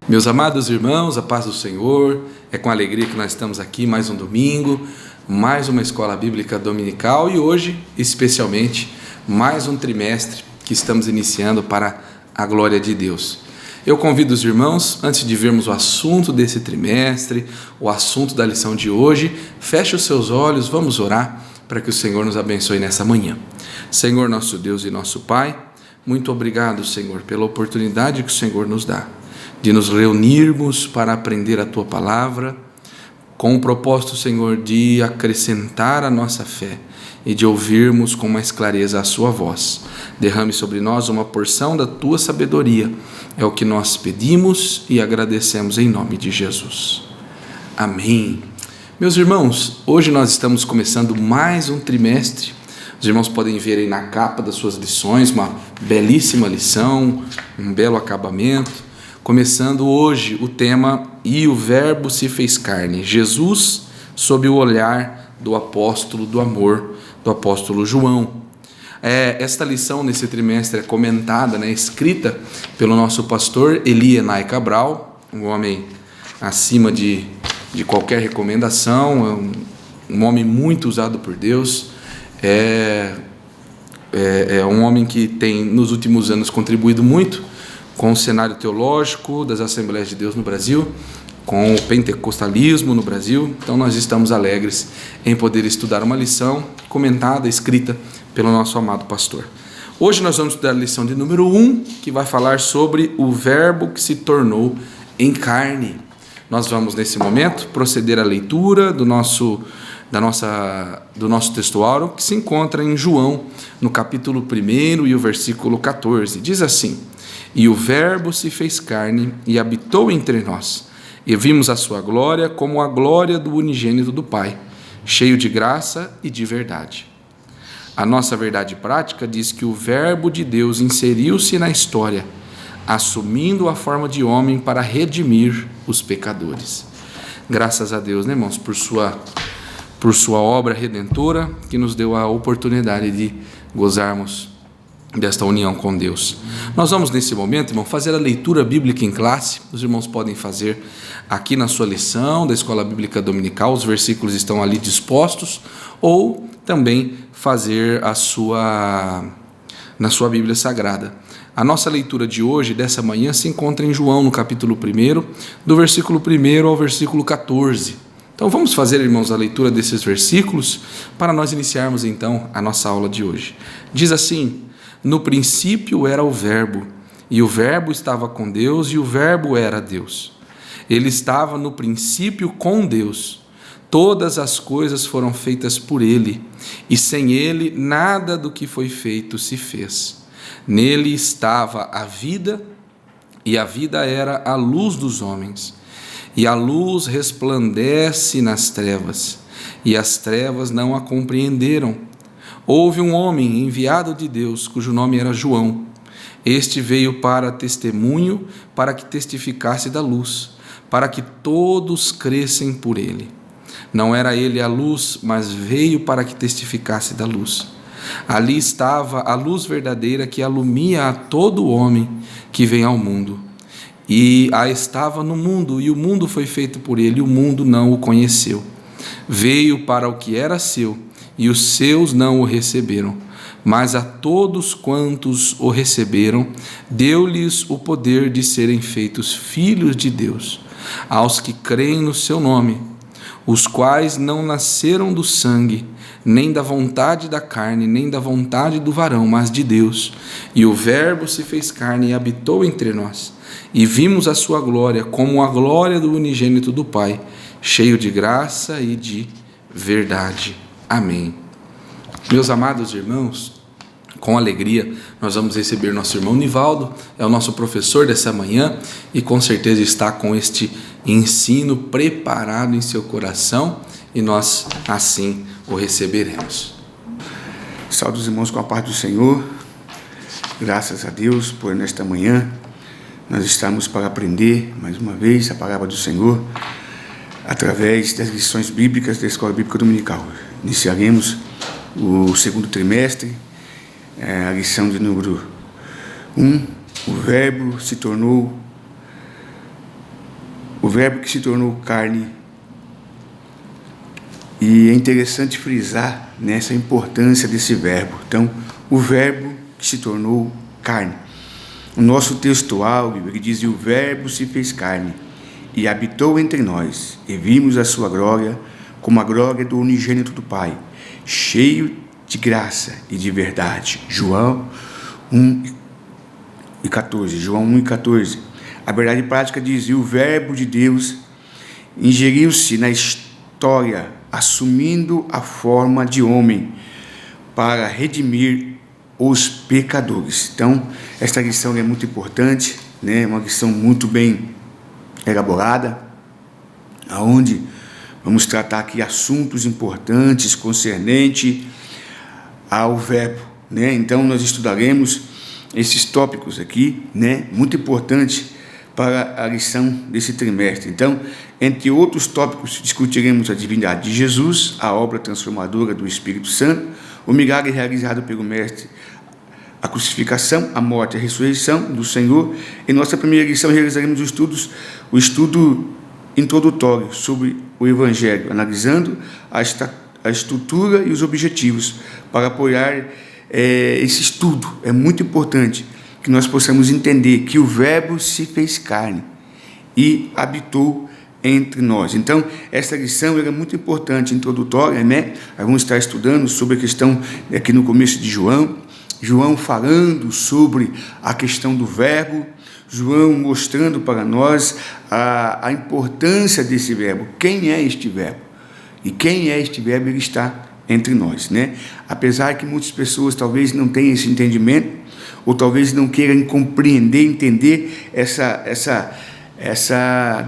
Meus amados irmãos, a paz do Senhor, é com alegria que nós estamos aqui mais um domingo, mais uma escola bíblica dominical e hoje, especialmente, mais um trimestre que estamos iniciando para a glória de Deus. Eu convido os irmãos, antes de vermos o assunto desse trimestre, o assunto da lição de hoje, feche os seus olhos, vamos orar para que o Senhor nos abençoe nessa manhã. Senhor, nosso Deus e nosso Pai, muito obrigado, Senhor, pela oportunidade que o Senhor nos dá de nos reunirmos para aprender a Tua Palavra, com o propósito, Senhor, de acrescentar a nossa fé e de ouvirmos com mais clareza a Sua voz. Derrame sobre nós uma porção da Tua sabedoria, é o que nós pedimos e agradecemos em nome de Jesus. Amém. Meus irmãos, hoje nós estamos começando mais um trimestre. Os irmãos podem ver aí na capa das suas lições, uma belíssima lição, um belo acabamento. Começando hoje o tema "E o Verbo se fez carne", Jesus sob o olhar do apóstolo do amor, do apóstolo João. Esta lição nesse trimestre é comentada, escrita pelo nosso pastor Eli Enai Cabral, um homem acima de qualquer recomendação, um homem muito usado por Deus, é um homem que tem nos últimos anos contribuído muito com o cenário teológico das Assembleias de Deus no Brasil, com o pentecostalismo no Brasil. Então nós estamos alegres em poder estudar uma lição comentada, escrita pelo nosso amado pastor. Hoje nós vamos estudar a lição de número 1, que vai falar sobre o Verbo que se tornou em carne. Nós vamos nesse momento proceder à leitura do nosso textuário, que se encontra em João, no capítulo 1 e o versículo 14. Diz assim: "E o Verbo se fez carne e habitou entre nós, e vimos a sua glória como a glória do unigênito do Pai, cheio de graça e de verdade." A nossa verdade prática diz que o Verbo de Deus inseriu-se na história, assumindo a forma de homem para redimir os pecadores. Graças a Deus, irmãos, por sua obra redentora, que nos deu a oportunidade de gozarmos desta união com Deus. Nós vamos nesse momento, irmão, fazer a leitura bíblica em classe. Os irmãos podem fazer aqui na sua lição da Escola Bíblica Dominical, os versículos estão ali dispostos, ou também fazer na sua Bíblia Sagrada. A nossa leitura de hoje, dessa manhã, se encontra em João, no capítulo 1, do versículo 1 ao versículo 14. Então vamos fazer, irmãos, a leitura desses versículos para nós iniciarmos então a nossa aula de hoje. Diz assim: "No princípio era o Verbo, e o Verbo estava com Deus, e o Verbo era Deus. Ele estava no princípio com Deus. Todas as coisas foram feitas por ele, e sem ele nada do que foi feito se fez. Nele estava a vida, e a vida era a luz dos homens. E a luz resplandece nas trevas, e as trevas não a compreenderam. Houve um homem enviado de Deus, cujo nome era João. Este veio para testemunho, para que testificasse da luz, para que todos crescem por ele. Não era ele a luz, mas veio para que testificasse da luz. Ali estava a luz verdadeira que alumia a todo homem que vem ao mundo. E a estava no mundo, e o mundo foi feito por ele, e o mundo não o conheceu. Veio para o que era seu, e os seus não o receberam. Mas a todos quantos o receberam, deu-lhes o poder de serem feitos filhos de Deus, aos que creem no seu nome, os quais não nasceram do sangue, nem da vontade da carne, nem da vontade do varão, mas de Deus. E o Verbo se fez carne e habitou entre nós, e vimos a sua glória como a glória do unigênito do Pai, cheio de graça e de verdade. Amém." Meus amados irmãos, com alegria nós vamos receber nosso irmão Nivaldo, é o nosso professor dessa manhã, e com certeza está com este ensino preparado em seu coração, e nós assim o receberemos. Saúde os irmãos com a paz do Senhor. Graças a Deus por nesta manhã nós estamos para aprender mais uma vez a palavra do Senhor através das lições bíblicas da Escola Bíblica Dominical. Iniciaremos o segundo trimestre, a lição de número 1, o Verbo se tornou o verbo que se tornou carne. E é interessante frisar nessa importância desse verbo. Então, o verbo que se tornou carne. O nosso texto áureo, ele diz: e o verbo se fez carne e habitou entre nós, e vimos a sua glória como a glória do unigênito do Pai, cheio de graça e de verdade. João 1:14. A verdade prática diz: e o verbo de Deus ingeriu-se na história, assumindo a forma de homem para redimir os pecadores. Então, esta lição é muito importante, né? Uma lição muito bem elaborada, aonde vamos tratar aqui assuntos importantes concernentes ao verbo, né? Então, nós estudaremos esses tópicos aqui, né? Muito importante para a lição desse trimestre. Então, entre outros tópicos, discutiremos a divindade de Jesus, a obra transformadora do Espírito Santo, o milagre realizado pelo Mestre, a crucificação, a morte e a ressurreição do Senhor. Em nossa primeira lição, realizaremos o estudo introdutório sobre o Evangelho, analisando a estrutura e os objetivos. Para apoiar esse estudo, é muito importante que nós possamos entender que o Verbo se fez carne e habitou entre nós. Então, essa lição era muito importante, introdutória, né? Nós vamos estar estudando sobre a questão, aqui no começo de João falando sobre a questão do Verbo, João mostrando para nós a importância desse Verbo. Quem é este Verbo? E quem é este Verbo? Ele está entre nós, né? Apesar que muitas pessoas talvez não tenham esse entendimento, ou talvez não queiram compreender, entender essa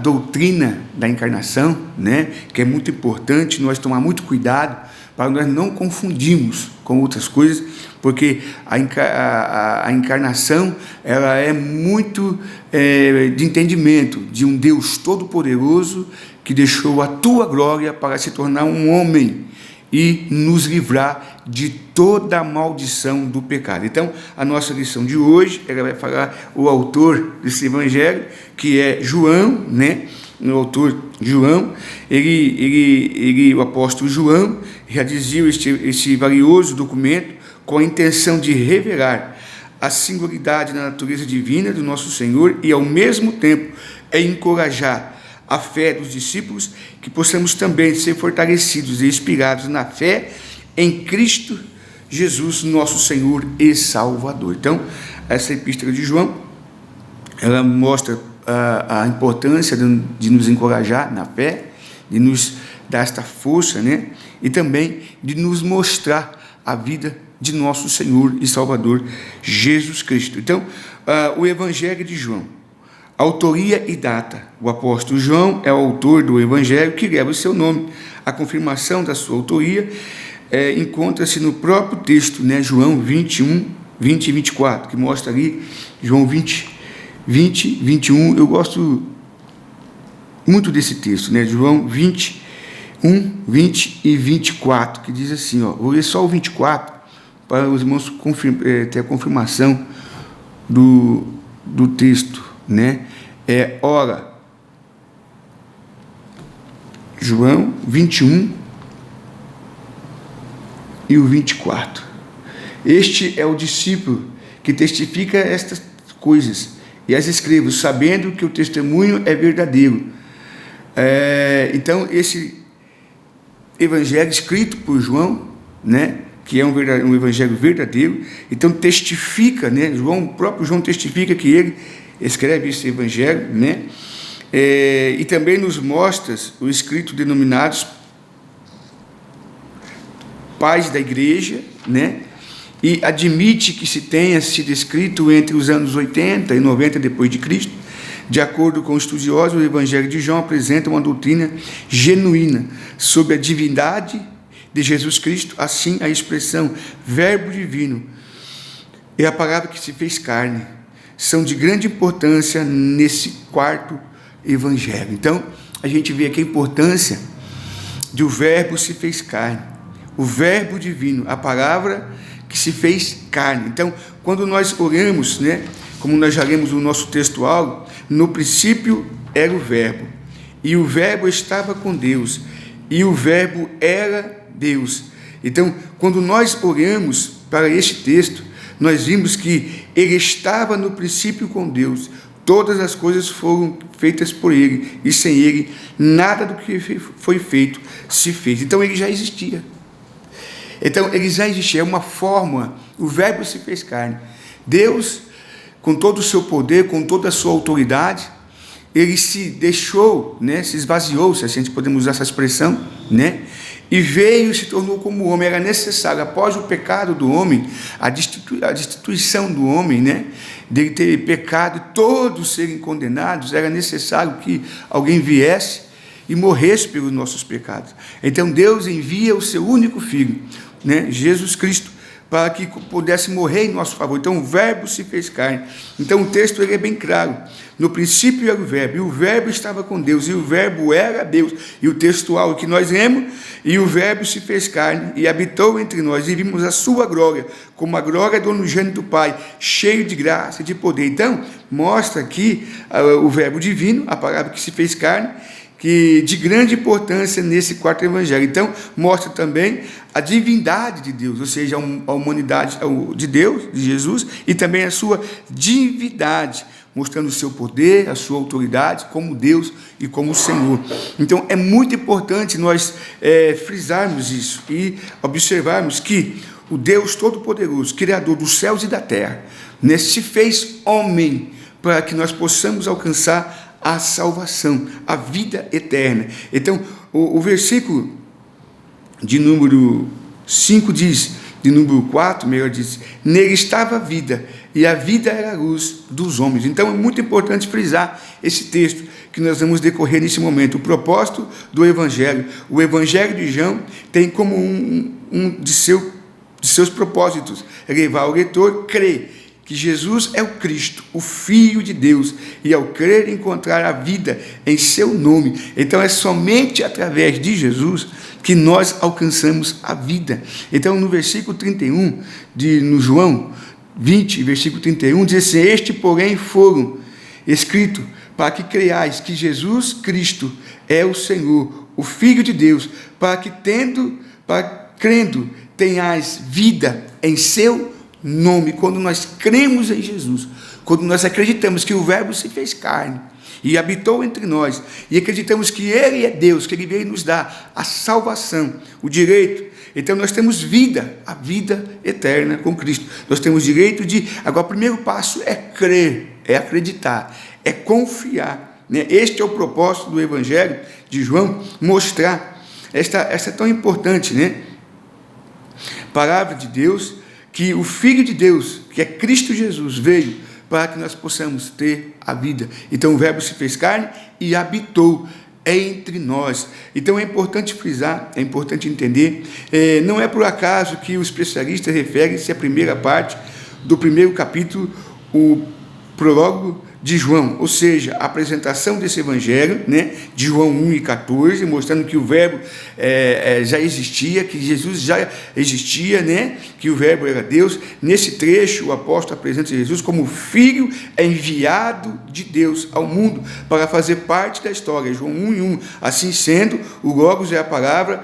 doutrina da encarnação, né? Que é muito importante nós tomar muito cuidado para nós não confundirmos com outras coisas, porque a encarnação ela é muito de entendimento de um Deus todo-poderoso que deixou a tua glória para se tornar um homem e nos livrar de toda a maldição do pecado. Então, a nossa lição de hoje, ela vai falar o autor desse evangelho, que é João, né? O autor João, o apóstolo João, redigiu este valioso documento com a intenção de revelar a singularidade da natureza divina do nosso Senhor e, ao mesmo tempo, encorajar a fé dos discípulos, que possamos também ser fortalecidos e inspirados na fé em Cristo Jesus, nosso Senhor e Salvador. Então, essa epístola de João, ela mostra a importância de nos encorajar na fé, de nos dar esta força, né? E também de nos mostrar a vida de nosso Senhor e Salvador Jesus Cristo. Então, o Evangelho de João, autoria e data. O apóstolo João é o autor do Evangelho que leva o seu nome. A confirmação da sua autoria encontra-se no próprio texto, né? João 21, 20 e 24, que mostra ali, João 20, 21. Eu gosto muito desse texto, né? João 21, 20 e 24, que diz assim, ó, vou ler só o 24, para os irmãos ter a confirmação do texto, né? Ora, João 21 e o 24. Este é o discípulo que testifica estas coisas e as escreve, sabendo que o testemunho é verdadeiro. Então, esse evangelho escrito por João, né, que é um evangelho verdadeiro, então testifica, né, o próprio João testifica que ele escreve esse evangelho, né, e também nos mostra o escrito denominados pais da igreja, né, e admite que se tenha sido escrito entre os anos 80 e 90 depois de Cristo. De acordo com estudiosos, o Evangelho de João apresenta uma doutrina genuína sobre a divindade de Jesus Cristo, assim a expressão Verbo Divino e a palavra que se fez carne são de grande importância nesse quarto Evangelho. Então, a gente vê aqui a importância de o Verbo se fez carne, o Verbo Divino, a palavra que se fez carne. Então, quando nós oramos, né, como nós já lemos no nosso texto áureo, no princípio era o Verbo, e o Verbo estava com Deus, e o Verbo era Deus. Então, quando nós olhamos para este texto, nós vimos que ele estava no princípio com Deus. Todas as coisas foram feitas por ele, e sem ele, nada do que foi feito se fez. Então, ele já existia. É uma forma, o Verbo se fez carne. Deus, com todo o seu poder, com toda a sua autoridade, ele se deixou, né, se esvaziou, se a gente podemos usar essa expressão, né, e veio e se tornou como homem. Era necessário, após o pecado do homem, a destituição do homem, né, dele ter pecado e todos serem condenados, era necessário que alguém viesse e morresse pelos nossos pecados. Então Deus envia o seu único filho, né, Jesus Cristo, para que pudesse morrer em nosso favor. Então o Verbo se fez carne. Então o texto ele é bem claro. No princípio era o Verbo, e o Verbo estava com Deus, e o Verbo era Deus. E o textual que nós lemos, e o Verbo se fez carne e habitou entre nós, e vimos a sua glória, como a glória do unigênito do Pai, cheio de graça e de poder. Então mostra aqui o Verbo divino, a palavra que se fez carne, que de grande importância nesse quarto evangelho. Então, mostra também a divindade de Deus, ou seja, a humanidade de Deus, de Jesus, e também a sua divindade, mostrando o seu poder, a sua autoridade como Deus e como Senhor. Então, é muito importante nós frisarmos isso e observarmos que o Deus Todo-Poderoso, Criador dos céus e da terra, né, se fez homem para que nós possamos alcançar a salvação, a vida eterna. Então, o versículo de número 5 diz, de número 4, melhor diz, nele estava a vida, e a vida era a luz dos homens. Então, é muito importante frisar esse texto que nós vamos decorrer nesse momento. O propósito do Evangelho, o Evangelho de João tem como um de seus propósitos levar o leitor a crer que Jesus é o Cristo, o Filho de Deus, e ao crer encontrar a vida em seu nome. Então é somente através de Jesus que nós alcançamos a vida. Então no versículo 31, no João 20, versículo 31, diz assim, este porém foram escrito para que creiais que Jesus Cristo é o Senhor, o Filho de Deus, para que crendo tenhais vida em seu nome. Quando nós cremos em Jesus, quando nós acreditamos que o Verbo se fez carne e habitou entre nós, e acreditamos que Ele é Deus, que Ele veio nos dar a salvação, o direito, então nós temos vida, a vida eterna com Cristo. Nós temos direito de... Agora, o primeiro passo é crer, é acreditar, é confiar, né? Este é o propósito do Evangelho de João, mostrar esta tão importante, né, palavra de Deus, que o Filho de Deus, que é Cristo Jesus, veio para que nós possamos ter a vida. Então o Verbo se fez carne e habitou entre nós. Então é importante frisar, é importante entender, não é por acaso que os especialistas referem-se à primeira parte do primeiro capítulo, o prólogo de João, ou seja, a apresentação desse evangelho, né, de João 1:14, mostrando que o Verbo já existia, que Jesus já existia, né, que o Verbo era Deus. Nesse trecho, o apóstolo apresenta Jesus como filho enviado de Deus ao mundo para fazer parte da história. João 1:1. Assim sendo, o Logos é a palavra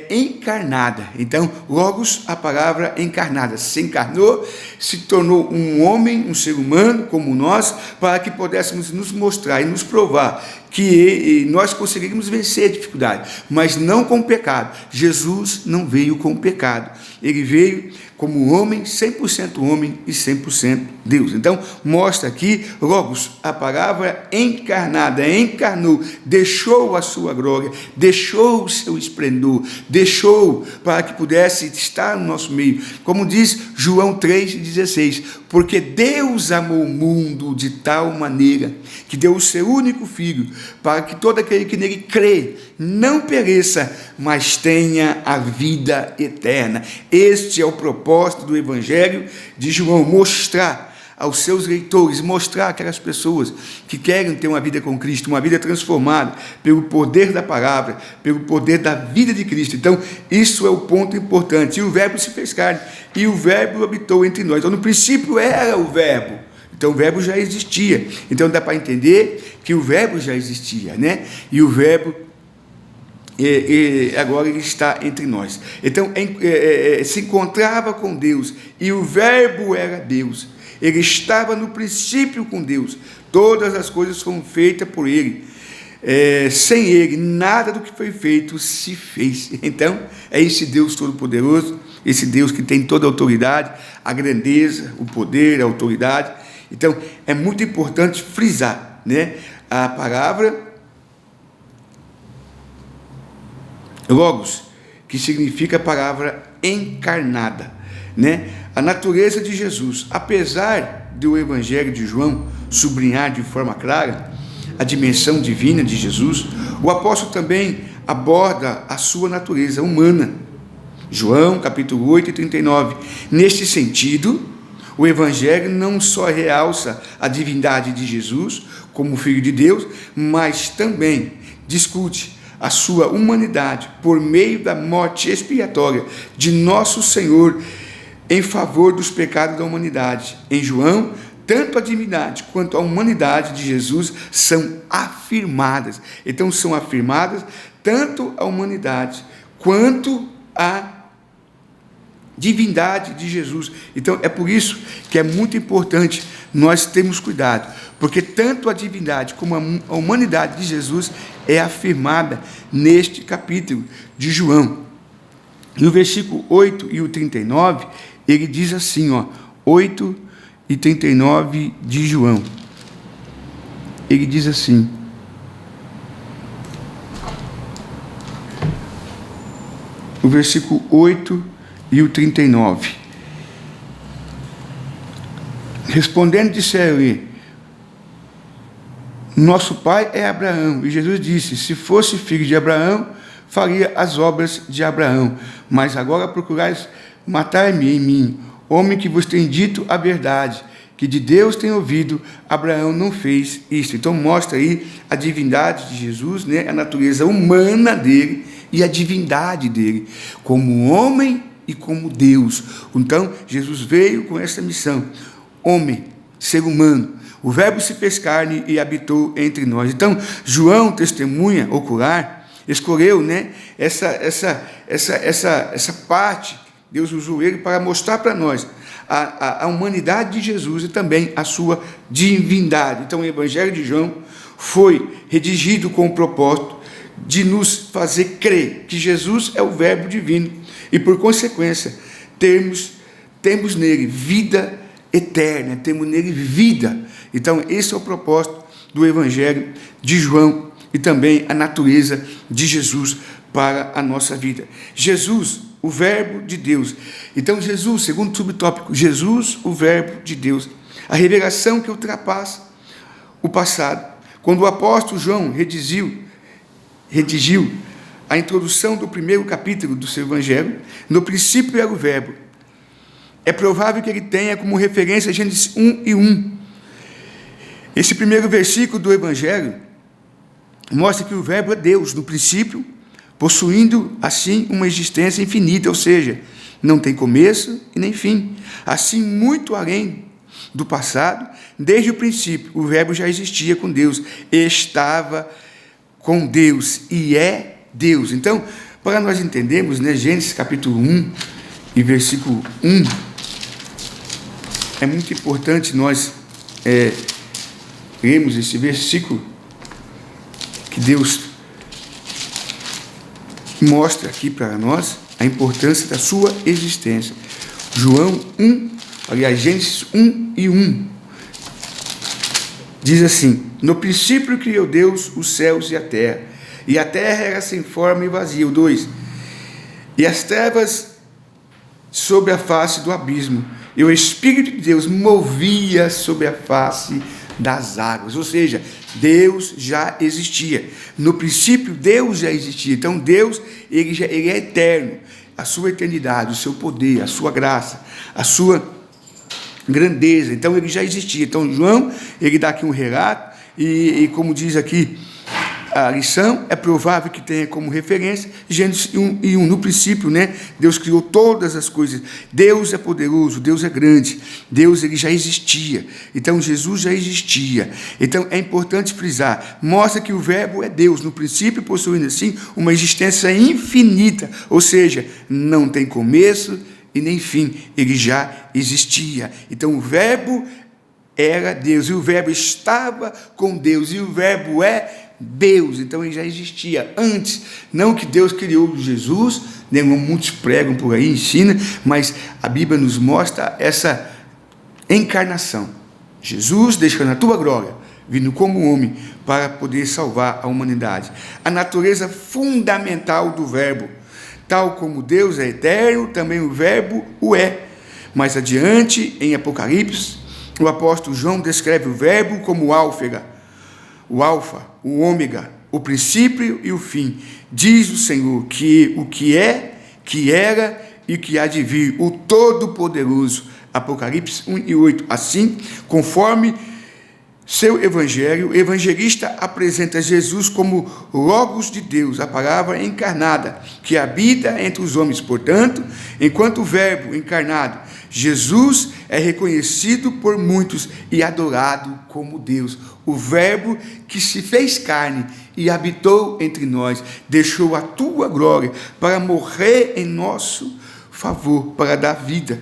encarnada. Então, Logos, a palavra encarnada, se encarnou, se tornou um homem, um ser humano como nós, para que pudéssemos nos mostrar e nos provar que nós conseguiríamos vencer a dificuldade, mas não com o pecado. Jesus não veio com o pecado, ele veio como homem, 100% homem e 100% Deus. Então, mostra aqui, Logos, a palavra encarnada, encarnou, deixou a sua glória, deixou o seu esplendor, deixou para que pudesse estar no nosso meio. Como diz João 3,16, porque Deus amou o mundo de tal maneira que deu o seu único Filho, para que todo aquele que nele crê não pereça, mas tenha a vida eterna. Este é o propósito do Evangelho de João, mostrar aos seus leitores, mostrar aquelas pessoas que querem ter uma vida com Cristo, uma vida transformada pelo poder da palavra, pelo poder da vida de Cristo. Então, isso é o ponto importante. E o Verbo se fez carne, e o Verbo habitou entre nós. Então, no princípio era o Verbo. Então o verbo já existia. Então dá para entender que o verbo já existia, né? E o verbo agora ele está entre nós. Então se encontrava com Deus e o verbo era Deus. Ele estava no princípio com Deus. Todas as coisas foram feitas por ele. Sem ele, nada do que foi feito se fez. Então, é esse Deus Todo-Poderoso, esse Deus que tem toda a autoridade, a grandeza, o poder, a autoridade. Então, é muito importante frisar, né? A palavra Logos, que significa a palavra encarnada, né? A natureza de Jesus, apesar do Evangelho de João sublinhar de forma clara a dimensão divina de Jesus, o apóstolo também aborda a sua natureza humana. João, capítulo 8 e 39. Neste sentido, o Evangelho não só realça a divindade de Jesus como Filho de Deus, mas também discute a sua humanidade por meio da morte expiatória de nosso Senhor em favor dos pecados da humanidade. Em João, tanto a divindade quanto a humanidade de Jesus são afirmadas. Então, são afirmadas tanto a humanidade quanto a divindade de Jesus. Então, é por isso que é muito importante nós termos cuidado, porque tanto a divindade como a humanidade de Jesus é afirmada neste capítulo de João. E o versículo 8 e o 39, ele diz assim, 8 e 39 de João. Ele diz assim: o versículo 8 e o 39. Respondendo, disseram-lhe: nosso pai é Abraão. E Jesus disse: se fosse filho de Abraão, faria as obras de Abraão. Mas agora procurais matar-me em mim, homem que vos tem dito a verdade, que de Deus tem ouvido. Abraão não fez isto. Então mostra aí a divindade de Jesus, né? A natureza humana dele e a divindade dele, como homem e como Deus. Então Jesus veio com essa missão: homem, ser humano. O verbo se fez carne e habitou entre nós. Então João, testemunha ocular, escolheu, né, essa parte. Deus usou ele para mostrar para nós a humanidade de Jesus e também a sua divindade. Então o Evangelho de João foi redigido com o propósito de nos fazer crer que Jesus é o verbo divino e, por consequência, temos nele vida eterna, temos nele vida. Então esse é o propósito do Evangelho de João e também a natureza de Jesus para a nossa vida. Jesus, o verbo de Deus. Então Jesus, segundo subtópico, Jesus, o verbo de Deus. A revelação que ultrapassa o passado. Quando o apóstolo João redigiu a introdução do primeiro capítulo do seu Evangelho, no princípio era o verbo. É provável que ele tenha como referência Gênesis 1 e 1. Esse primeiro versículo do Evangelho mostra que o verbo é Deus, no princípio, possuindo, assim, uma existência infinita, ou seja, não tem começo e nem fim. Assim, muito além do passado, desde o princípio, o verbo já existia com Deus, estava com Deus e é Deus. Então, para nós entendermos, né, Gênesis capítulo 1 e versículo 1, é muito importante nós lermos esse versículo que Deus mostra aqui para nós a importância da sua existência. Gênesis 1 e 1 diz assim: no princípio criou Deus os céus e a terra era sem forma e vazia. 2, e as trevas sobre a face do abismo, e o Espírito de Deus movia sobre a face das águas. Ou seja, Deus já existia. No princípio, Deus já existia. Então, Deus, ele é eterno. A sua eternidade, o seu poder, a sua graça, a sua grandeza. Então, ele já existia. Então, João, ele dá aqui um relato, e como diz aqui a lição, é provável que tenha como referência Gênesis 1:1. No princípio, né, Deus criou todas as coisas. Deus é poderoso, Deus é grande. Deus, ele já existia. Então, Jesus já existia. Então, é importante frisar. Mostra que o verbo é Deus. No princípio, possuindo assim uma existência infinita. Ou seja, não tem começo e nem fim. Ele já existia. Então, o verbo era Deus. E o verbo estava com Deus. E o verbo é Deus, então ele já existia antes, não que Deus criou Jesus, né, muitos pregam por aí, ensinam, mas a Bíblia nos mostra essa encarnação, Jesus deixando a tua glória, vindo como homem para poder salvar a humanidade, a natureza fundamental do verbo, tal como Deus é eterno, também o verbo o é. Mais adiante, em Apocalipse, o apóstolo João descreve o verbo como Alfa, o ômega, o princípio e o fim. Diz o Senhor que o que é, que era e que há de vir, o Todo-Poderoso. Apocalipse 1:8. Assim, conforme seu evangelho, o evangelista apresenta Jesus como Logos de Deus, a palavra encarnada, que habita entre os homens. Portanto, enquanto o verbo encarnado, Jesus é reconhecido por muitos e adorado como Deus. O verbo que se fez carne e habitou entre nós, deixou a tua glória para morrer em nosso favor, para dar vida.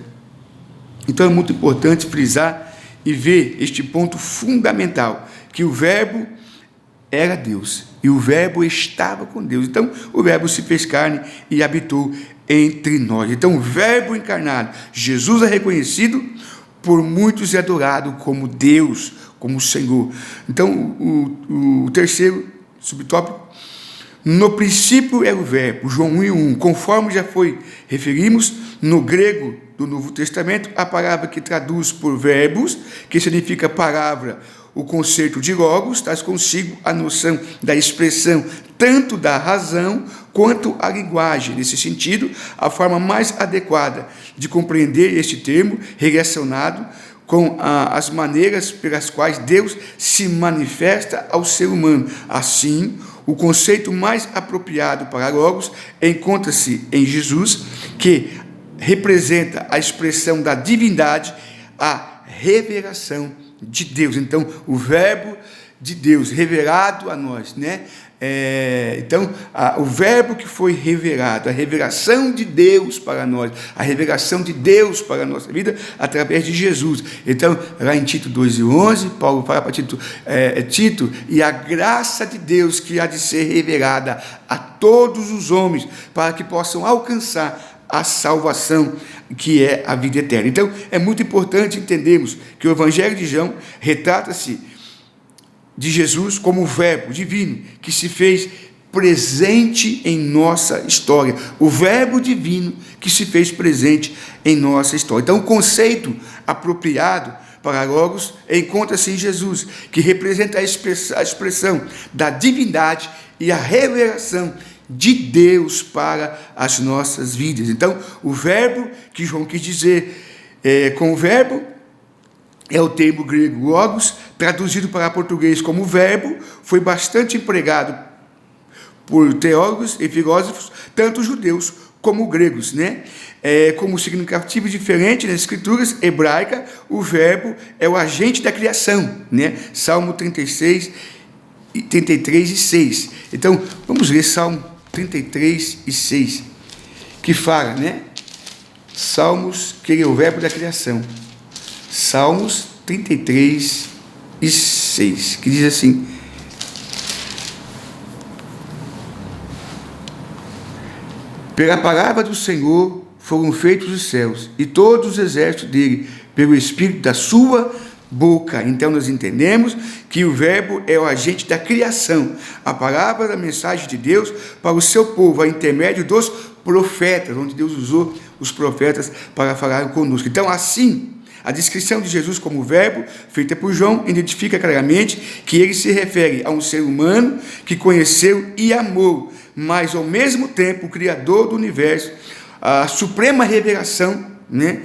Então é muito importante frisar e ver este ponto fundamental, que o verbo era Deus e o verbo estava com Deus. Então o verbo se fez carne e habitou entre nós. Então o verbo encarnado, Jesus é reconhecido por muitos e adorado como Deus, como Senhor. Então o terceiro subtópico, no princípio era o verbo, João 1:1, conforme já foi referimos, no grego do Novo Testamento, a palavra que traduz por verbos, que significa palavra, o conceito de logos, traz consigo a noção da expressão, tanto da razão quanto a linguagem. Nesse sentido, a forma mais adequada de compreender este termo, relacionado com as maneiras pelas quais Deus se manifesta ao ser humano. Assim, o conceito mais apropriado para logos encontra-se em Jesus, que representa a expressão da divindade, a revelação de Deus. Então, o verbo de Deus revelado a nós, né? Então, o verbo que foi revelado, a revelação de Deus para nós, a revelação de Deus para a nossa vida através de Jesus. Então, lá em Tito 2:11, Paulo fala para Tito, e a graça de Deus que há de ser revelada a todos os homens, para que possam alcançar a salvação, que é a vida eterna. Então, é muito importante entendermos que o Evangelho de João retrata-se de Jesus como o verbo divino que se fez presente em nossa história. O verbo divino que se fez presente em nossa história. Então, o conceito apropriado para logos encontra-se em Jesus, que representa a expressão da divindade e a revelação de Deus para as nossas vidas. Então, o verbo que João quis dizer com o verbo é o termo grego logos, traduzido para português como verbo, foi bastante empregado por teólogos e filósofos, tanto judeus como gregos, né? Como significativo diferente nas escrituras hebraicas, o verbo é o agente da criação, né? Salmo 33 e 6. Então, vamos ler Salmo 33 e 6, que fala, né? Salmos, que é o verbo da criação. Salmos 33 e 6, que diz assim: pela palavra do Senhor foram feitos os céus, e todos os exércitos dele, pelo Espírito da sua boca. Então nós entendemos que o verbo é o agente da criação, a palavra da mensagem de Deus para o seu povo, a intermédio dos profetas, onde Deus usou os profetas para falar conosco. Então, assim, a descrição de Jesus como verbo, feita por João, identifica claramente que ele se refere a um ser humano que conheceu e amou, mas ao mesmo tempo o Criador do universo, a suprema revelação, né,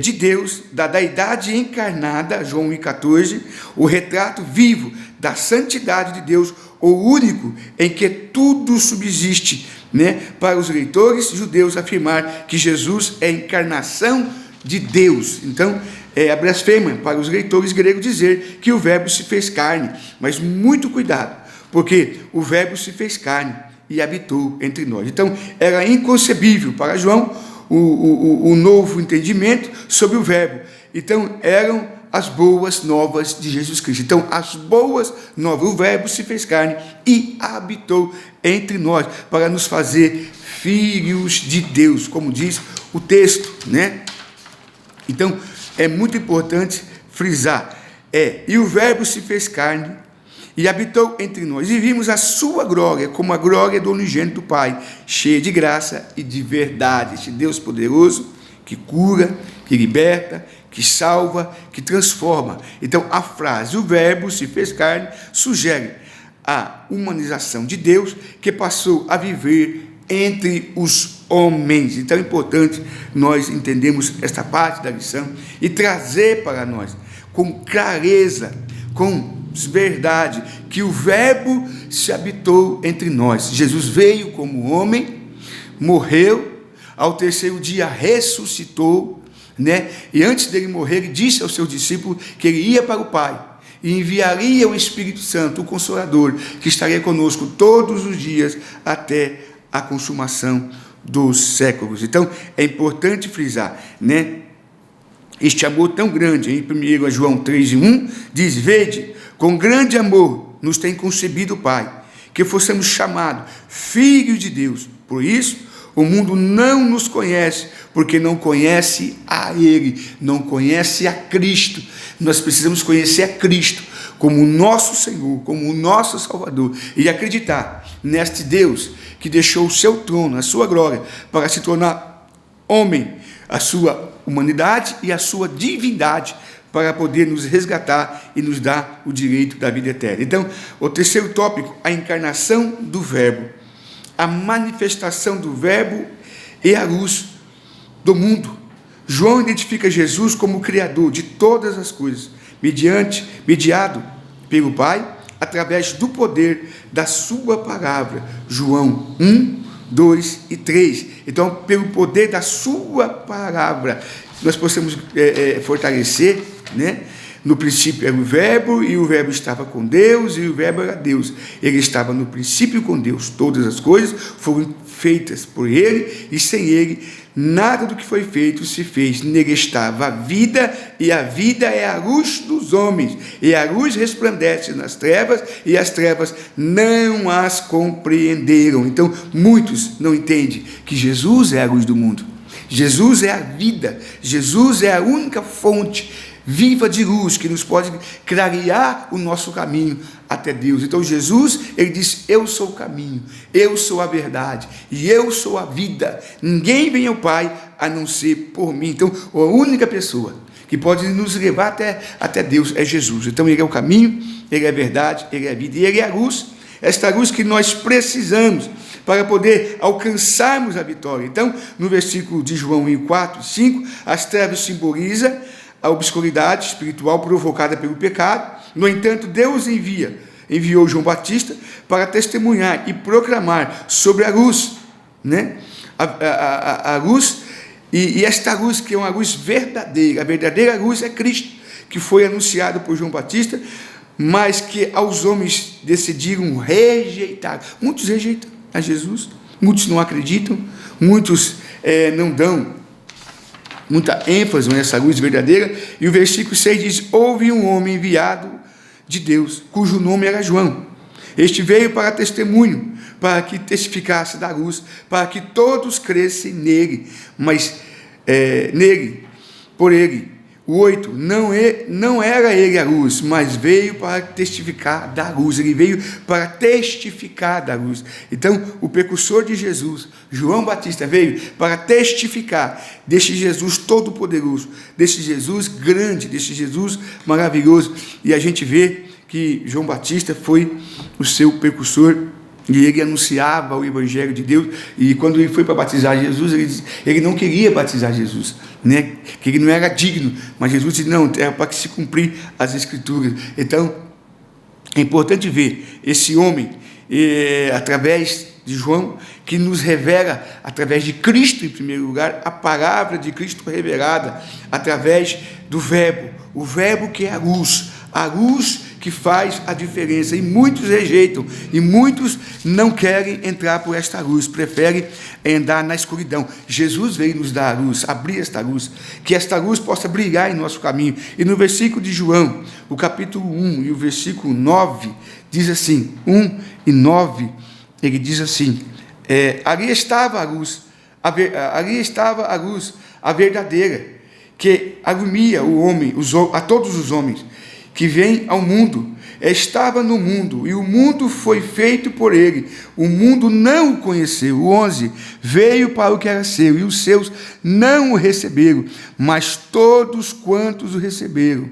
de Deus, da deidade encarnada, João 1,14, o retrato vivo da santidade de Deus, o único em que tudo subsiste, né? Para os leitores judeus afirmar que Jesus é a encarnação de Deus. Então, é a blasfêmia para os leitores gregos dizer que o verbo se fez carne, mas muito cuidado, porque o verbo se fez carne e habitou entre nós. Então, era inconcebível para João o novo entendimento sobre o verbo. Então, eram as boas novas de Jesus Cristo. Então, as boas novas, o verbo se fez carne e habitou entre nós, para nos fazer filhos de Deus, como diz o texto, né? Então, é muito importante frisar, e o verbo se fez carne e habitou entre nós, e vimos a sua glória, como a glória do unigênito do Pai, cheia de graça e de verdade. Este Deus poderoso, que cura, que liberta, que salva, que transforma. Então, a frase, o verbo se fez carne, sugere a humanização de Deus, que passou a viver entre os homens. Então, é importante nós entendermos esta parte da lição e trazer para nós, com clareza, com verdade, que o verbo se habitou entre nós. Jesus veio como homem, morreu, ao terceiro dia ressuscitou, né? E antes dele morrer, ele disse aos seus discípulos que ele ia para o Pai e enviaria o Espírito Santo, o Consolador, que estaria conosco todos os dias até a consumação dos séculos. Então, é importante frisar, né? Este amor tão grande, em 1 João 3:1, diz: vede, com grande amor nos tem concebido o Pai, que fossemos chamados filhos de Deus. Por isso, o mundo não nos conhece, porque não conhece a Ele, não conhece a Cristo. Nós precisamos conhecer a Cristo como o nosso Senhor, como o nosso Salvador, e acreditar neste Deus que deixou o seu trono, a sua glória, para se tornar homem, a sua humanidade e a sua divindade, para poder nos resgatar e nos dar o direito da vida eterna. Então, o terceiro tópico, a encarnação do Verbo, a manifestação do Verbo e a luz do mundo. João identifica Jesus como o Criador de todas as coisas, mediado pelo Pai, através do poder da sua palavra. João 1, 2 e 3. Então, pelo poder da sua palavra, nós possamos fortalecer, né? No princípio era o verbo, e o verbo estava com Deus, e o verbo era Deus. Ele estava no princípio com Deus. Todas as coisas foram feitas por ele, e sem ele nada do que foi feito se fez. Nele estava a vida, e a vida é a luz dos homens, e a luz resplandece nas trevas, e as trevas não as compreenderam. Então, muitos não entendem que Jesus é a luz do mundo. Jesus é a vida. Jesus é a única fonte viva de luz que nos pode clarear o nosso caminho até Deus. Então Jesus, ele diz: eu sou o caminho, eu sou a verdade e eu sou a vida. Ninguém vem ao Pai a não ser por mim. Então a única pessoa que pode nos levar até Deus é Jesus. Então ele é o caminho, ele é a verdade, ele é a vida e ele é a luz. Esta luz que nós precisamos para poder alcançarmos a vitória. Então, no versículo de João 4 e 5, as trevas simbolizam a obscuridade espiritual provocada pelo pecado. No entanto, Deus enviou João Batista para testemunhar e proclamar sobre a luz, né? A luz, e esta luz que é uma luz verdadeira. A verdadeira luz é Cristo, que foi anunciado por João Batista, mas que aos homens decidiram rejeitar. Muitos rejeitam a Jesus, muitos não acreditam, muitos não dão muita ênfase nessa luz verdadeira. E o versículo 6 diz: houve um homem enviado de Deus, cujo nome era João. Este veio para testemunho, para que testificasse da luz, para que todos crescem nele, mas por ele. O 8, não era ele a luz, mas veio para testificar da luz. Ele veio para testificar da luz. Então, o precursor de Jesus, João Batista, veio para testificar deste Jesus todo-poderoso, deste Jesus grande, deste Jesus maravilhoso. E a gente vê que João Batista foi o seu precursor, e ele anunciava o Evangelho de Deus. E quando ele foi para batizar Jesus, ele não queria batizar Jesus, né? Que ele não era digno, mas Jesus disse: não, é para que se cumprir as Escrituras. Então, É importante ver esse homem, através de João, que nos revela, através de Cristo, em primeiro lugar, a palavra de Cristo revelada, através do Verbo, o Verbo que é a luz que faz a diferença, e muitos rejeitam, e muitos não querem entrar por esta luz, preferem andar na escuridão. Jesus veio nos dar a luz, abrir esta luz, que esta luz possa brilhar em nosso caminho. E no versículo de João, o capítulo 1 e o versículo 9, diz assim, 1 e 9, ele diz assim, ali estava a luz, a verdadeira, que alumia o homem, a todos os homens, que vem ao mundo. Estava no mundo, e o mundo foi feito por ele. O mundo não o conheceu. O 11, veio para o que era seu, e os seus não o receberam, mas todos quantos o receberam,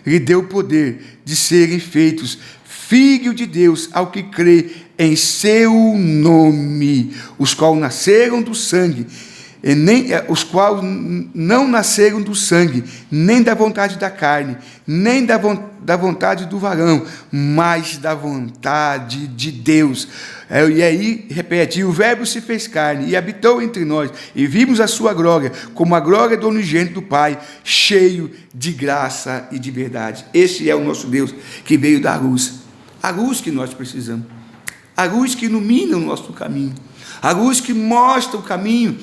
lhe deu poder de serem feitos filho de Deus ao que crê em seu nome, os quais nasceram do sangue, os quais não nasceram do sangue, nem da vontade da carne, nem da vontade do varão, mas da vontade de Deus. E aí, repete, e o Verbo se fez carne e habitou entre nós, e vimos a sua glória, como a glória do unigênito do Pai, cheio de graça e de verdade. Esse é o nosso Deus, que veio da luz, a luz que nós precisamos, a luz que ilumina o nosso caminho, a luz que mostra o caminho,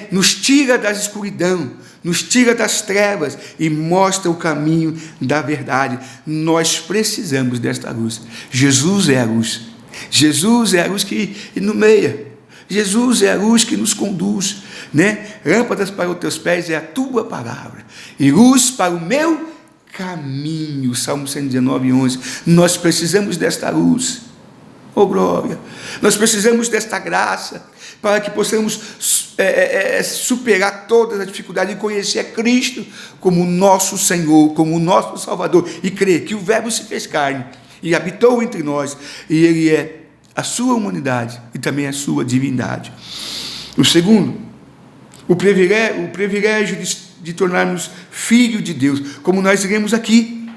nos tira da escuridão, nos tira das trevas e mostra o caminho da verdade. Nós precisamos desta luz. Jesus é a luz. Jesus é a luz que ilumeia. Jesus é a luz que nos conduz. Lâmpadas para os teus pés é a tua palavra, e luz para o meu caminho. Salmo 119, 11. Nós precisamos desta luz. Oh, glória! Nós precisamos desta graça para que possamos superar todas as dificuldades e conhecer a Cristo como o nosso Senhor, como o nosso Salvador, e crer que o Verbo se fez carne e habitou entre nós, e Ele é a sua humanidade e também a sua divindade. O segundo, o privilégio de tornarmos filhos de Deus, como nós iremos aqui,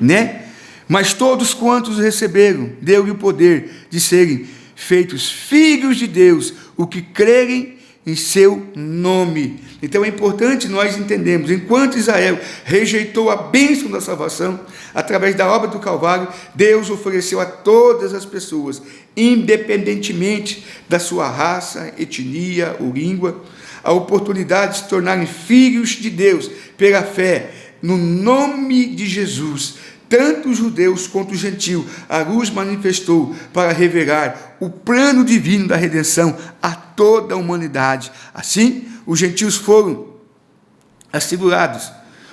Mas todos quantos receberam, deu-lhe o poder de serem feitos filhos de Deus, o que crerem em seu nome. Então é importante nós entendermos, enquanto Israel rejeitou a bênção da salvação, através da obra do Calvário, Deus ofereceu a todas as pessoas, independentemente da sua raça, etnia ou língua, a oportunidade de se tornarem filhos de Deus, pela fé, no nome de Jesus. Tanto os judeus quanto os gentios, a luz manifestou para revelar o plano divino da redenção a toda a humanidade. Assim, os gentios foram assegurados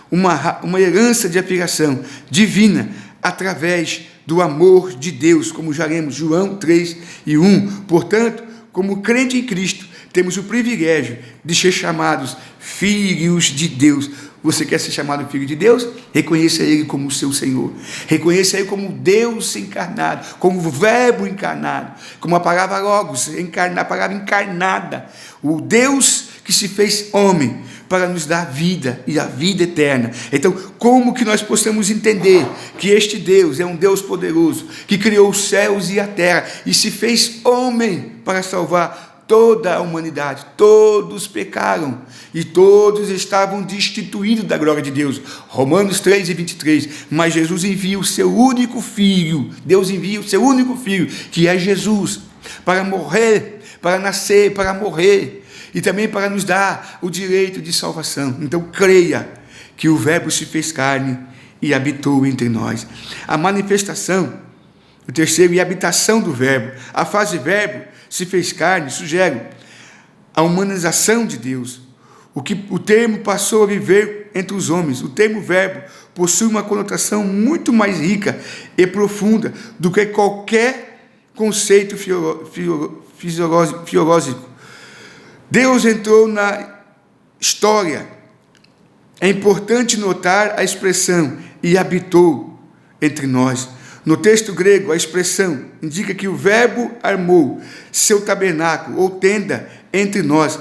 uma herança de afiliação divina através do amor de Deus, como já lemos João 3 e 1. Portanto, como crente em Cristo, temos o privilégio de ser chamados filhos de Deus. Você quer ser chamado filho de Deus? Reconheça Ele como o seu Senhor. Reconheça Ele como Deus encarnado, como o Verbo encarnado, como a palavra Logos, a palavra encarnada. O Deus que se fez homem para nos dar vida e a vida eterna. Então, como que nós possamos entender que este Deus é um Deus poderoso, que criou os céus e a terra e se fez homem para salvar toda a humanidade? Todos pecaram e todos estavam destituídos da glória de Deus. Romanos 3 e 23. Mas Jesus envia o seu único Filho, Deus envia o seu único Filho, que é Jesus, para morrer, para nascer, para morrer, e também para nos dar o direito de salvação. Então creia que o Verbo se fez carne e habitou entre nós. A manifestação, o terceiro, e a habitação do Verbo. A frase Verbo se fez carne sugere a humanização de Deus. O termo passou a viver entre os homens. O termo Verbo possui uma conotação muito mais rica e profunda do que qualquer conceito fisiológico. Deus entrou na história. É importante notar a expressão e habitou entre nós. No texto grego, a expressão indica que o Verbo armou seu tabernáculo ou tenda entre nós.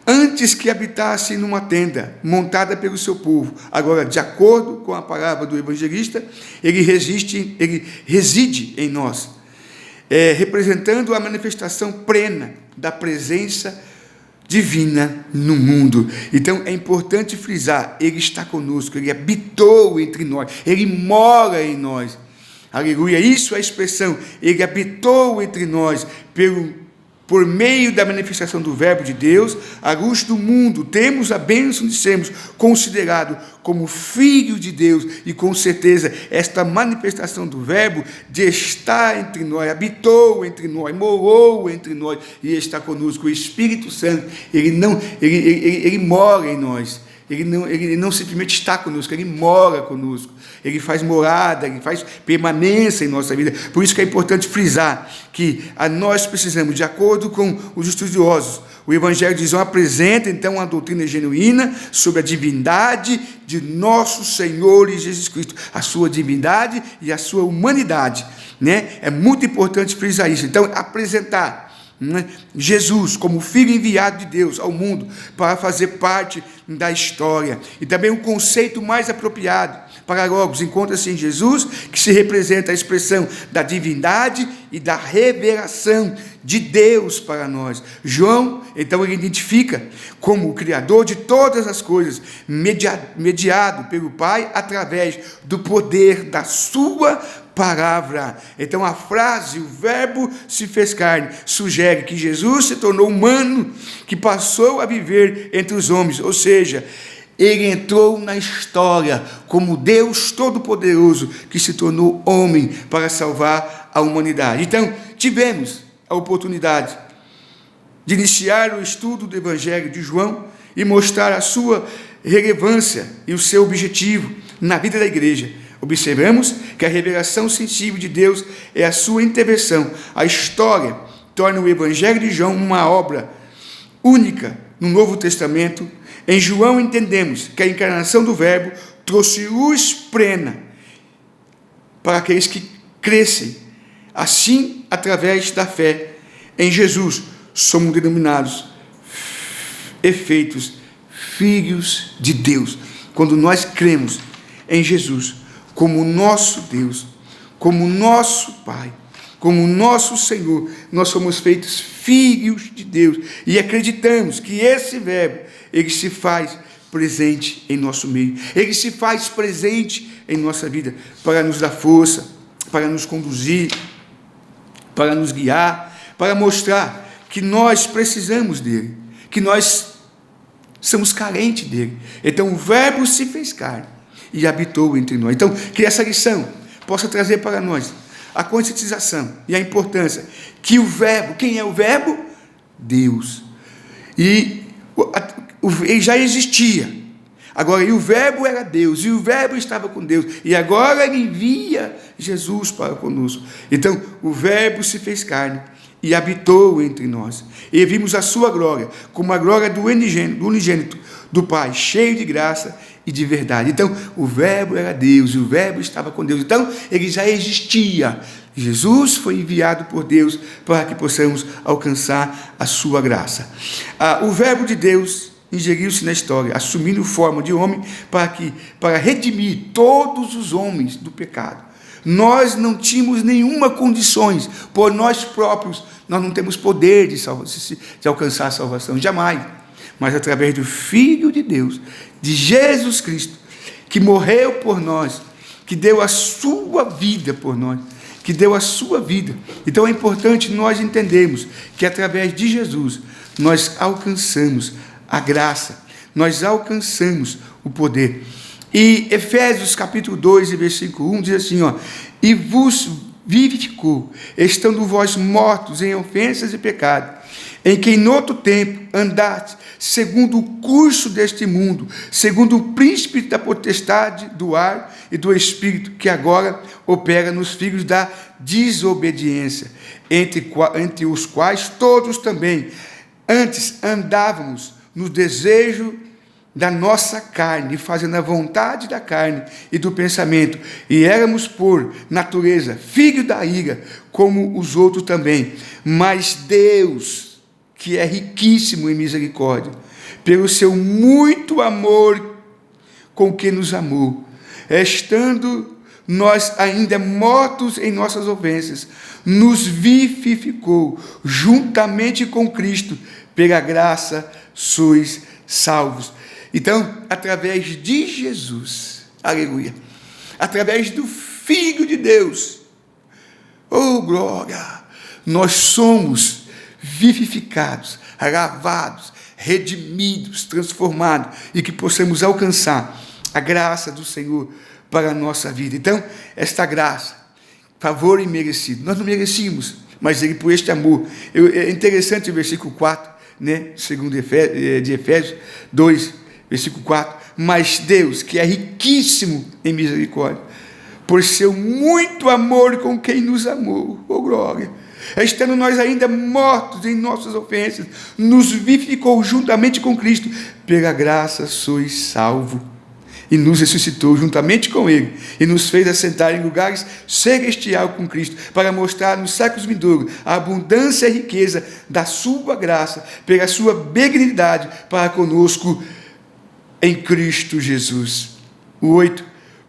antes que habitasse numa tenda montada pelo seu povo. Agora, de acordo com a palavra do evangelista, ele reside em nós, representando a manifestação plena da presença divina no mundo. Então é importante frisar, ele está conosco, ele habitou entre nós, ele mora em nós. Aleluia, isso é a expressão, ele habitou entre nós por meio da manifestação do Verbo de Deus, à luz do mundo, temos a bênção de sermos considerados como filhos de Deus, e com certeza esta manifestação do Verbo de estar entre nós, habitou entre nós, morou entre nós e está conosco. O Espírito Santo, ele mora em nós. Ele não simplesmente está conosco, ele mora conosco, ele faz morada, ele faz permanência em nossa vida. Por isso que é importante frisar que nós precisamos, de acordo com os estudiosos, o Evangelho de João apresenta então uma doutrina genuína sobre a divindade de nosso Senhor Jesus Cristo, a sua divindade e a sua humanidade, né? É muito importante frisar isso. Então, apresentar Jesus como Filho enviado de Deus ao mundo para fazer parte da história. E também o conceito mais apropriado para Logos encontra-se em Jesus, que se representa a expressão da divindade e da revelação de Deus para nós. João, então, ele identifica como o Criador de todas as coisas, mediado pelo Pai através do poder da sua palavra. Então a frase, o Verbo se fez carne, sugere que Jesus se tornou humano, que passou a viver entre os homens, ou seja, ele entrou na história como Deus Todo-Poderoso, que se tornou homem para salvar a humanidade. Então, tivemos a oportunidade de iniciar o estudo do Evangelho de João e mostrar a sua relevância e o seu objetivo na vida da igreja. Observamos que a revelação sensível de Deus é a sua intervenção. A história torna o Evangelho de João uma obra única no Novo Testamento. Em João entendemos que a encarnação do Verbo trouxe luz plena para aqueles que crescem. Assim, através da fé em Jesus, somos denominados efeitos filhos de Deus. Quando nós cremos em Jesus como nosso Deus, como nosso Pai, como nosso Senhor, nós somos feitos filhos de Deus e acreditamos que esse Verbo, ele se faz presente em nosso meio, ele se faz presente em nossa vida para nos dar força, para nos conduzir, para nos guiar, para mostrar que nós precisamos dele, que nós somos carentes dele. Então o Verbo se fez carne e habitou entre nós. Então, que essa lição possa trazer para nós a conscientização e a importância que o Verbo, quem é o Verbo? Deus. E ele já existia. Agora, e o Verbo era Deus, e o Verbo estava com Deus, e agora ele envia Jesus para conosco. Então, o Verbo se fez carne e habitou entre nós. E vimos a sua glória, como a glória do unigênito do Pai, cheio de graça e de verdade. Então, o Verbo era Deus, e o Verbo estava com Deus. Então, ele já existia. Jesus foi enviado por Deus para que possamos alcançar a sua graça. O Verbo de Deus inseriu-se na história, assumindo forma de homem para redimir todos os homens do pecado. Nós não tínhamos nenhuma condições, por nós próprios, nós não temos poder de alcançar a salvação, jamais. Mas através do Filho de Deus, de Jesus Cristo, que morreu por nós, que deu a sua vida por nós, que deu a sua vida. Então é importante nós entendermos que através de Jesus, nós alcançamos a graça, nós alcançamos o poder. E Efésios capítulo 2, versículo 1, diz assim, e vos vivificou, estando vós mortos em ofensas e pecado, em que em outro tempo andaste, segundo o curso deste mundo, segundo o príncipe da potestade do ar e do espírito, que agora opera nos filhos da desobediência, entre os quais todos também antes andávamos no desejo da nossa carne, fazendo a vontade da carne e do pensamento, e éramos por natureza filho da ira, como os outros também. Mas Deus, que é riquíssimo em misericórdia, pelo seu muito amor com que nos amou, estando nós ainda mortos em nossas ofensas, nos vivificou juntamente com Cristo, pela graça sois salvos. Então, através de Jesus, aleluia, através do Filho de Deus, oh glória, nós somos vivificados, lavados, redimidos, transformados, e que possamos alcançar a graça do Senhor para a nossa vida. Então, esta graça, favor imerecido, nós não merecíamos, mas Ele, por este amor, é interessante o versículo 4, né, segundo de Efésios 2, versículo 4, mas Deus, que é riquíssimo em misericórdia, por seu muito amor com quem nos amou, oh glória, estando nós ainda mortos em nossas ofensas, nos vivificou juntamente com Cristo, pela graça sois salvos, e nos ressuscitou juntamente com Ele, e nos fez assentar em lugares celestiais com Cristo, para mostrar nos séculos vindouros a abundância e riqueza da sua graça, pela sua benignidade para conosco em Cristo Jesus. O 8,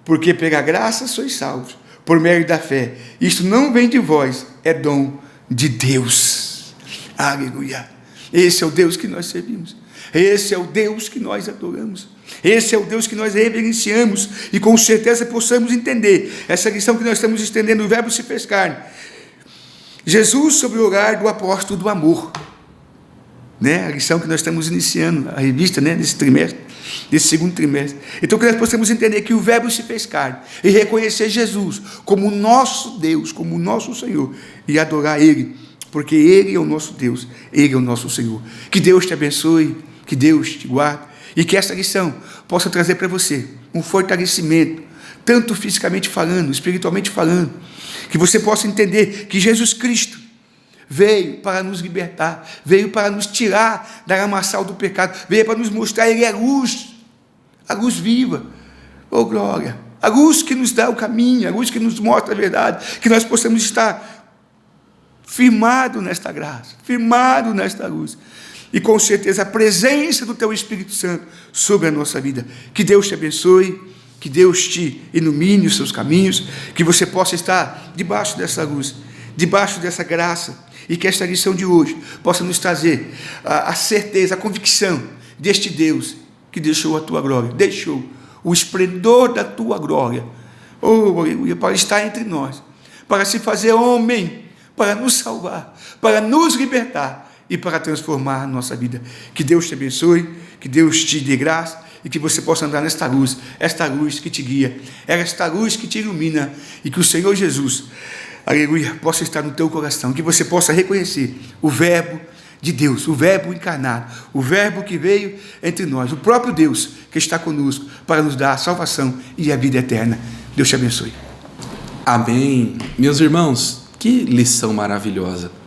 porque pela graça sois salvos, por meio da fé. Isto não vem de vós, é dom de Deus. Aleluia. Esse é o Deus que nós servimos. Esse é o Deus que nós adoramos. Esse é o Deus que nós reverenciamos, e com certeza possamos entender essa lição que nós estamos estendendo, o verbo se fez carne. Jesus sobre o olhar do apóstolo do amor, né? A lição que nós estamos iniciando, a revista, né? Nesse segundo trimestre. Então que nós possamos entender que o verbo se fez carne, e reconhecer Jesus como o nosso Deus, como o nosso Senhor, e adorar Ele, porque Ele é o nosso Deus, Ele é o nosso Senhor. Que Deus te abençoe, que Deus te guarde, e que essa lição possa trazer para você um fortalecimento, tanto fisicamente falando, espiritualmente falando, que você possa entender que Jesus Cristo veio para nos libertar, veio para nos tirar da lamaçal do pecado, veio para nos mostrar, Ele é a luz viva, oh glória, a luz que nos dá o caminho, a luz que nos mostra a verdade, que nós possamos estar firmado nesta graça, firmado nesta luz, e com certeza a presença do Teu Espírito Santo sobre a nossa vida. Que Deus te abençoe, que Deus te ilumine os seus caminhos, que você possa estar debaixo dessa luz, debaixo dessa graça, e que esta lição de hoje possa nos trazer a certeza, a convicção deste Deus que deixou a Tua glória, deixou o esplendor da Tua glória, oh, aleluia, para estar entre nós, para se fazer homem, para nos salvar, para nos libertar, e para transformar a nossa vida. Que Deus te abençoe, que Deus te dê graça, e que você possa andar nesta luz, esta luz que te guia, esta luz que te ilumina, e que o Senhor Jesus, aleluia, possa estar no teu coração, que você possa reconhecer o verbo de Deus, o verbo encarnado, o verbo que veio entre nós, o próprio Deus que está conosco, para nos dar a salvação e a vida eterna. Deus te abençoe. Amém. Meus irmãos, que lição maravilhosa.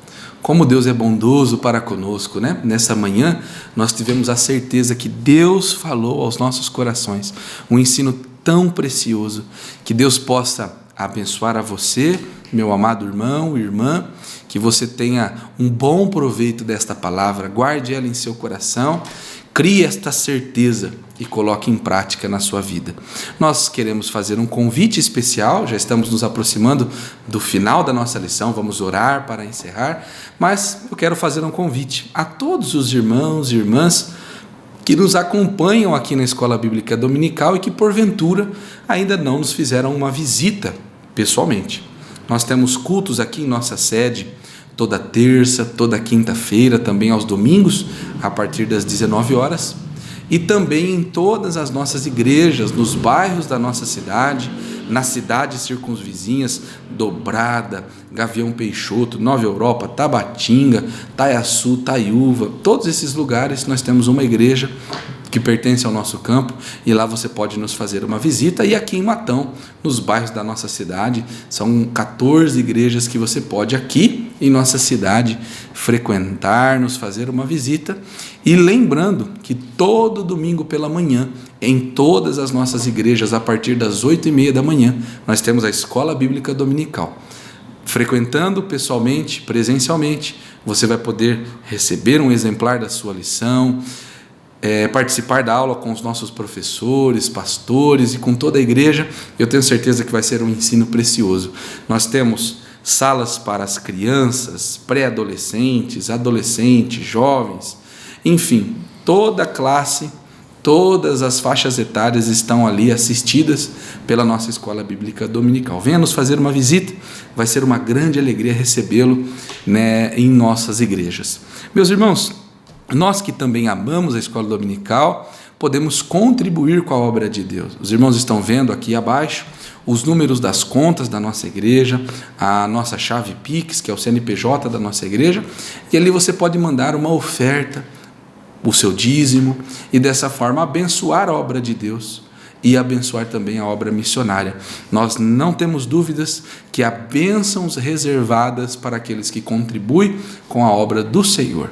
Como Deus é bondoso para conosco, né? Nessa manhã, nós tivemos a certeza que Deus falou aos nossos corações um ensino tão precioso. Que Deus possa abençoar a você, meu amado irmão e irmã, que você tenha um bom proveito desta palavra, guarde ela em seu coração, crie esta certeza e coloque em prática na sua vida. Nós queremos fazer um convite especial, já estamos nos aproximando do final da nossa lição, vamos orar para encerrar, mas eu quero fazer um convite a todos os irmãos e irmãs que nos acompanham aqui na Escola Bíblica Dominical e que porventura ainda não nos fizeram uma visita pessoalmente. Nós temos cultos aqui em nossa sede, toda terça, toda quinta-feira, também aos domingos, a partir das 19 horas, e também em todas as nossas igrejas, nos bairros da nossa cidade, nas cidades circunvizinhas, Dobrada, Gavião Peixoto, Nova Europa, Tabatinga, Taiaçu, Taiúva, todos esses lugares nós temos uma igreja que pertence ao nosso campo, e lá você pode nos fazer uma visita. E aqui em Matão, nos bairros da nossa cidade, são 14 igrejas que você pode aqui em nossa cidade frequentar, nos fazer uma visita. E lembrando que todo domingo pela manhã, em todas as nossas igrejas, a partir das 8h30 da manhã, nós temos a Escola Bíblica Dominical. Frequentando pessoalmente, presencialmente, você vai poder receber um exemplar da sua lição, participar da aula com os nossos professores, pastores e com toda a igreja. Eu tenho certeza que vai ser um ensino precioso. Nós temos salas para as crianças, pré-adolescentes, adolescentes, jovens, enfim, toda a classe, todas as faixas etárias estão ali assistidas pela nossa Escola Bíblica Dominical. Venha nos fazer uma visita, vai ser uma grande alegria recebê-lo, né, em nossas igrejas. Meus irmãos, nós que também amamos a Escola Dominical, podemos contribuir com a obra de Deus. Os irmãos estão vendo aqui abaixo os números das contas da nossa igreja, a nossa chave Pix, que é o CNPJ da nossa igreja, e ali você pode mandar uma oferta, o seu dízimo, e dessa forma abençoar a obra de Deus e abençoar também a obra missionária. Nós não temos dúvidas que há bênçãos reservadas para aqueles que contribuem com a obra do Senhor.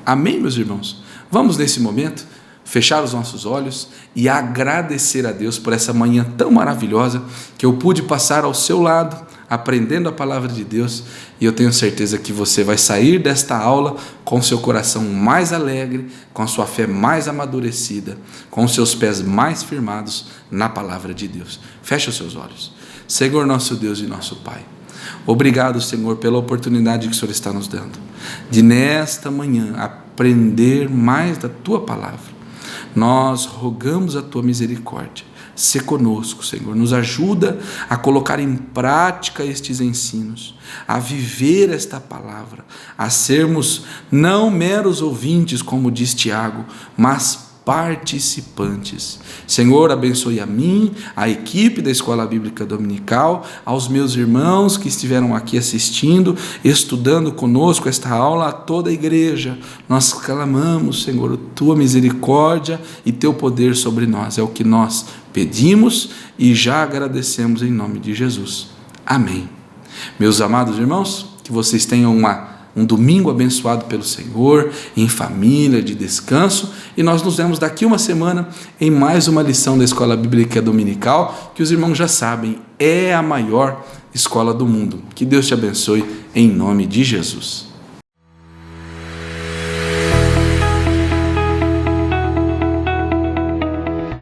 Amém, meus irmãos? Vamos nesse momento fechar os nossos olhos e agradecer a Deus por essa manhã tão maravilhosa que eu pude passar ao seu lado, aprendendo a palavra de Deus, e eu tenho certeza que você vai sair desta aula com seu coração mais alegre, com a sua fé mais amadurecida, com os seus pés mais firmados na palavra de Deus. Feche os seus olhos. Senhor, nosso Deus e nosso Pai, obrigado, Senhor, pela oportunidade que o Senhor está nos dando, de nesta manhã aprender mais da Tua palavra. Nós rogamos a Tua misericórdia. Sê conosco, Senhor, nos ajuda a colocar em prática estes ensinos, a viver esta palavra, a sermos não meros ouvintes, como diz Tiago, mas participantes. Senhor, abençoe a mim, a equipe da Escola Bíblica Dominical, aos meus irmãos que estiveram aqui assistindo, estudando conosco esta aula, a toda a igreja. Nós clamamos, Senhor, Tua misericórdia e Teu poder sobre nós. É o que nós pedimos e já agradecemos em nome de Jesus. Amém. Meus amados irmãos, que vocês tenham um domingo abençoado pelo Senhor, em família, de descanso, e nós nos vemos daqui uma semana em mais uma lição da Escola Bíblica Dominical, que os irmãos já sabem, é a maior escola do mundo. Que Deus te abençoe em nome de Jesus.